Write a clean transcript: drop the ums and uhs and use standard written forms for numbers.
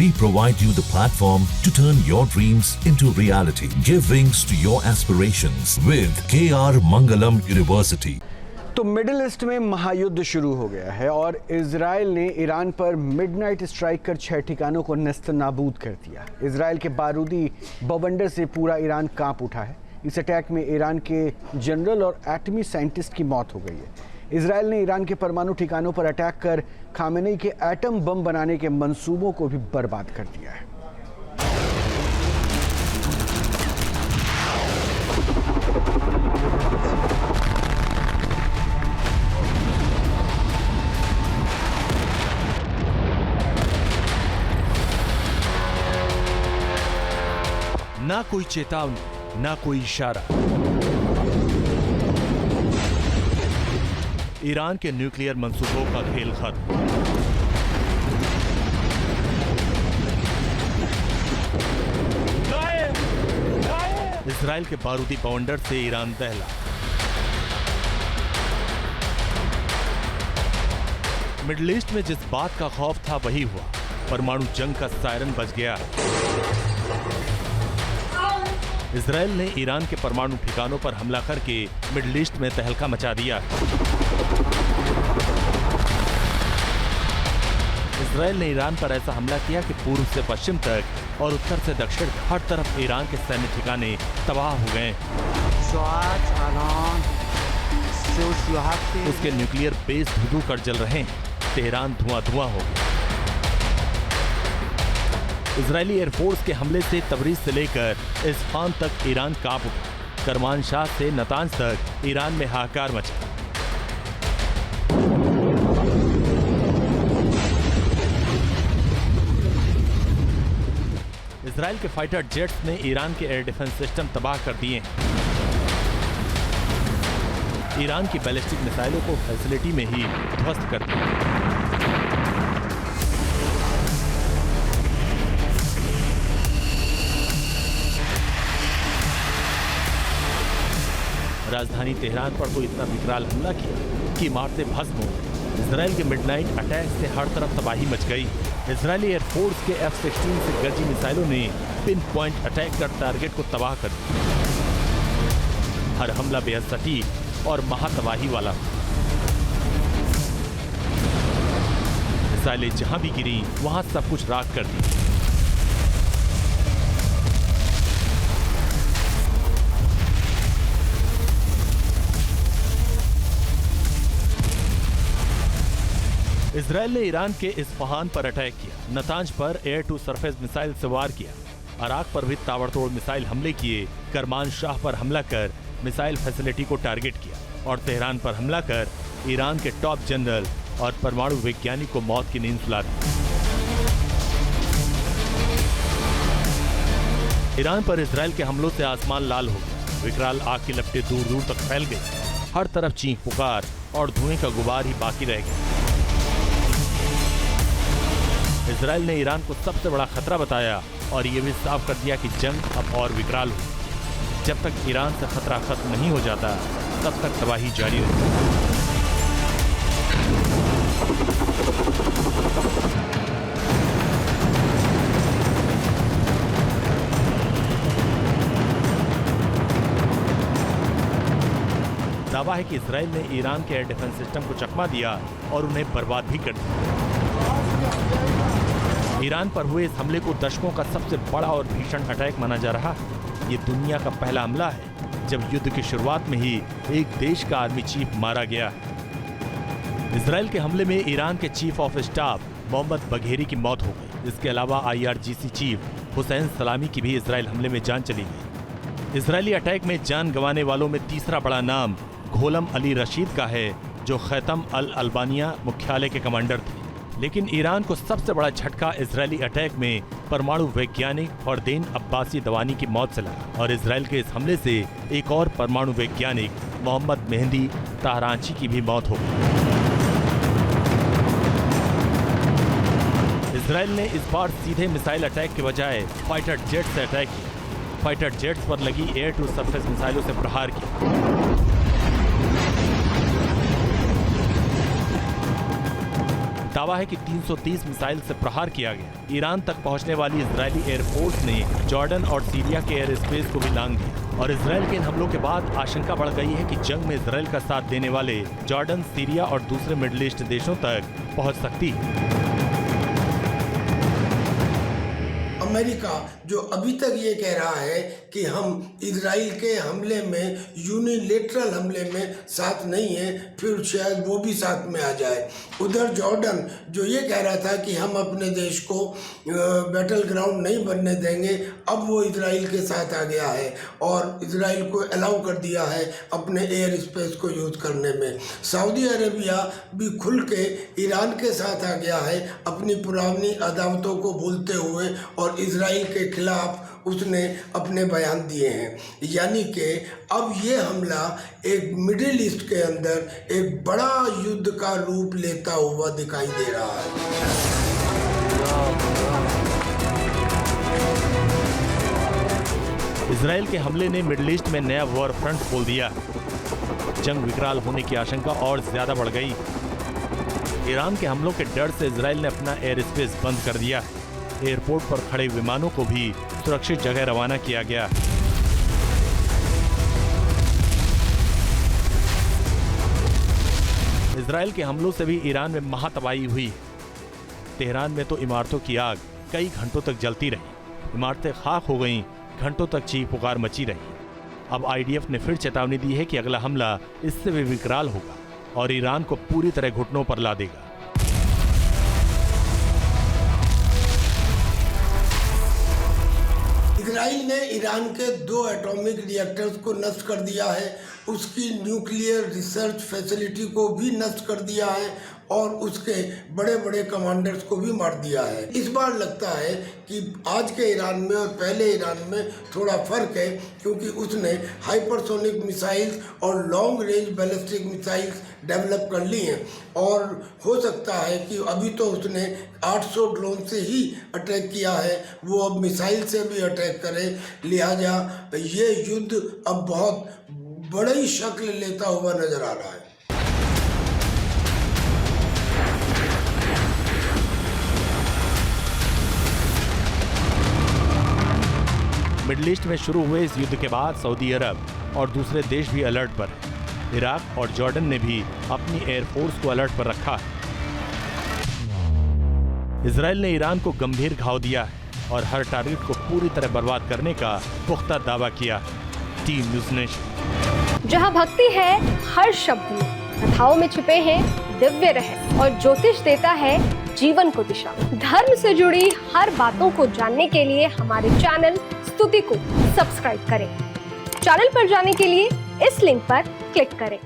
We provide you the platform to turn your dreams into reality. Give wings to your aspirations with KR Mangalam University. तो middle east में महायुद्ध शुरू हो गया है और इजराइल ने ईरान पर मिडनाइट स्ट्राइक कर 6 ठिकानों को नेस्तनाबूद कर दिया। इजराइल के बारूदी बवंडर से पूरा ईरान कांप उठा है। इस अटैक में ईरान के जनरल और एटमी साइंटिस्ट की मौत हो गई है। इजराइल ने ईरान के परमाणु ठिकानों पर अटैक कर खामेनेई के एटम बम बनाने के मंसूबों को भी बर्बाद कर दिया है। ना कोई चेतावनी, ना कोई इशारा। ईरान के न्यूक्लियर मंसूबों का खेल खत्म। इजराइल के बारूदी बवंडर से ईरान दहला। मिडिल ईस्ट में जिस बात का खौफ था वही हुआ। परमाणु जंग का सायरन बज गया। इजराइल ने ईरान के परमाणु ठिकानों पर हमला करके मिडिल ईस्ट में तहलका मचा दिया। इजराइल ने ईरान पर ऐसा हमला किया कि पूर्व से पश्चिम तक और उत्तर से दक्षिण हर तरफ ईरान के सैन्य ठिकाने तबाह हो गए। उसके न्यूक्लियर बेस धुआं कर जल रहे हैं। तेहरान धुआं हो गया। इजरायली एयरफोर्स के हमले से तबरीज से लेकर इस्फहान तक ईरान कांप उठा। करमानशाह से नतांज तक ईरान में हाहाकार मचा। इजराइल के फाइटर जेट्स ने ईरान के एयर डिफेंस सिस्टम तबाह कर दिए। ईरान की बैलिस्टिक मिसाइलों को फैसिलिटी में ही ध्वस्त कर दिया। राजधानी तेहरान पर तो इतना विकराल हमला किया कि मारते भस्म हो। इजराइल के मिडनाइट अटैक से हर तरफ तबाही मच गई। इजरायली एयरफोर्स के F-16 से गर्जी मिसाइलों ने पिन पॉइंट अटैक कर टारगेट को तबाह कर दिया। हर हमला बेहद सटीक और महातबाही वाला। मिसाइलें जहां भी गिरी वहां सब कुछ राख कर दी। इजराइल ने ईरान के इस्फहान पर अटैक किया। नतांज पर एयर टू सरफेस मिसाइल से वार किया। अराक पर भी ताबड़तोड़ मिसाइल हमले किए। करमानशाह पर हमला कर मिसाइल फैसिलिटी को टारगेट किया और तेहरान पर हमला कर ईरान के टॉप जनरल और परमाणु वैज्ञानिक को मौत की नींद सुला दी। ईरान पर इजराइल के हमलों से आसमान लाल हो गया। विकराल आग की लपटें दूर दूर तक फैल गई। हर तरफ चीख पुकार और धुएं का गुबार ही बाकी रह गया। इजराइल ने ईरान को सबसे बड़ा खतरा बताया और ये भी साफ कर दिया कि जंग अब और विकराल हो। जब तक ईरान से खतरा खत्म नहीं हो जाता तब तक तबाही जारी रहती है। दावा है कि इजराइल ने ईरान के एयर डिफेंस सिस्टम को चकमा दिया और उन्हें बर्बाद भी कर दिया। ईरान पर हुए इस हमले को दशकों का सबसे बड़ा और भीषण अटैक माना जा रहा है। ये दुनिया का पहला हमला है जब युद्ध की शुरुआत में ही एक देश का आर्मी चीफ मारा गया है। इजराइल के हमले में ईरान के chief of staff Mohammad Bagheri की मौत हो गई। इसके अलावा IRGC चीफ हुसैन सलामी की भी इजराइल हमले में जान चली गई। इजरायली अटैक में जान गंवाने वालों में तीसरा बड़ा नाम घोलम अली रशीद का है, जो खैतम अल अल्बानिया मुख्यालय के कमांडर थे। लेकिन ईरान को सबसे बड़ा झटका इजरायली अटैक में परमाणु वैज्ञानिक फरदेन अब्बासी दवानी की मौत से लगा और इजराइल के इस हमले से एक और परमाणु वैज्ञानिक मोहम्मद मेहंदी ताहरांची की भी मौत हो गई। इजराइल ने इस बार सीधे मिसाइल अटैक के बजाय फाइटर जेट से अटैक किया। फाइटर जेट्स पर लगी एयर टू सरफेस मिसाइलों से प्रहार किया। दावा है कि 330 मिसाइल से प्रहार किया गया। ईरान तक पहुंचने वाली इजरायली एयरफोर्स ने जॉर्डन और सीरिया के एयर स्पेस को भी लांघ दिया और इजरायल के इन हमलों के बाद आशंका बढ़ गई है कि जंग में इजरायल का साथ देने वाले जॉर्डन, सीरिया और दूसरे मिडिल ईस्ट देशों तक पहुंच सकती है। अमेरिका जो अभी तक ये कह रहा है कि हम इजराइल के हमले में, यूनिलेटरल हमले में साथ नहीं है, फिर शायद वो भी साथ में आ जाए। उधर जॉर्डन जो ये कह रहा था कि हम अपने देश को बैटल ग्राउंड नहीं बनने देंगे, अब वो इजराइल के साथ आ गया है और इजराइल को अलाउ कर दिया है अपने एयर स्पेस को यूज़ करने में। सऊदी अरेबिया भी खुल के ईरान के साथ आ गया है अपनी पुरानी अदावतों को भूलते हुए और इजराइल के खिलाफ उसने अपने बयान दिए हैं। यानी कि अब ये हमला एक मिडिल ईस्ट के अंदर एक बड़ा युद्ध का रूप लेता हुआ दिखाई दे रहा है। इजराइल के हमले ने मिडिल ईस्ट में नया वॉर फ्रंट खोल दिया। जंग विकराल होने की आशंका और ज्यादा बढ़ गई। ईरान के हमलों के डर से इजराइल ने अपना एयर स्पेस बंद कर दिया। एयरपोर्ट पर खड़े विमानों को भी सुरक्षित जगह रवाना किया गया। इजराइल के हमलों से भी ईरान में महातबाही हुई। तेहरान में तो इमारतों की आग कई घंटों तक जलती रही, इमारतें खाक हो गईं, घंटों तक चीख पुकार मची रही। अब आईडीएफ ने फिर चेतावनी दी है कि अगला हमला इससे भी विकराल होगा और ईरान को पूरी तरह घुटनों पर ला देगा। इजराइल ने ईरान के 2 एटॉमिक रिएक्टर्स को नष्ट कर दिया है, उसकी न्यूक्लियर रिसर्च फैसिलिटी को भी नष्ट कर दिया है और उसके बड़े बड़े कमांडर्स को भी मार दिया है। इस बार लगता है कि आज के ईरान में और पहले ईरान में थोड़ा फर्क है, क्योंकि उसने हाइपरसोनिक मिसाइल्स और long range ballistic missiles develop कर ली हैं और हो सकता है कि अभी तो उसने 800 ड्रोन से ही अटैक किया है, वो अब मिसाइल से भी अटैक करे। लिहाजा ये युद्ध अब बहुत बड़ी शक्ल लेता हुआ नजर आ रहा है। मिडिल ईस्ट में शुरू हुए इस युद्ध के बाद सऊदी अरब और दूसरे देश भी अलर्ट पर हैं। इराक और जॉर्डन ने भी अपनी एयरफोर्स को अलर्ट पर रखा है। इजराइल ने ईरान को गंभीर घाव दिया है और हर टारगेट को पूरी तरह बर्बाद करने का पुख्ता दावा किया। Team news nation. जहां भक्ति है हर शब्द में, कथाओं में छिपे हैं दिव्य रहस्य और ज्योतिष देता है जीवन को दिशा। धर्म से जुड़ी हर बातों को जानने के लिए हमारे चैनल स्तुति को सब्सक्राइब करें। चैनल पर जाने के लिए इस लिंक पर क्लिक करें।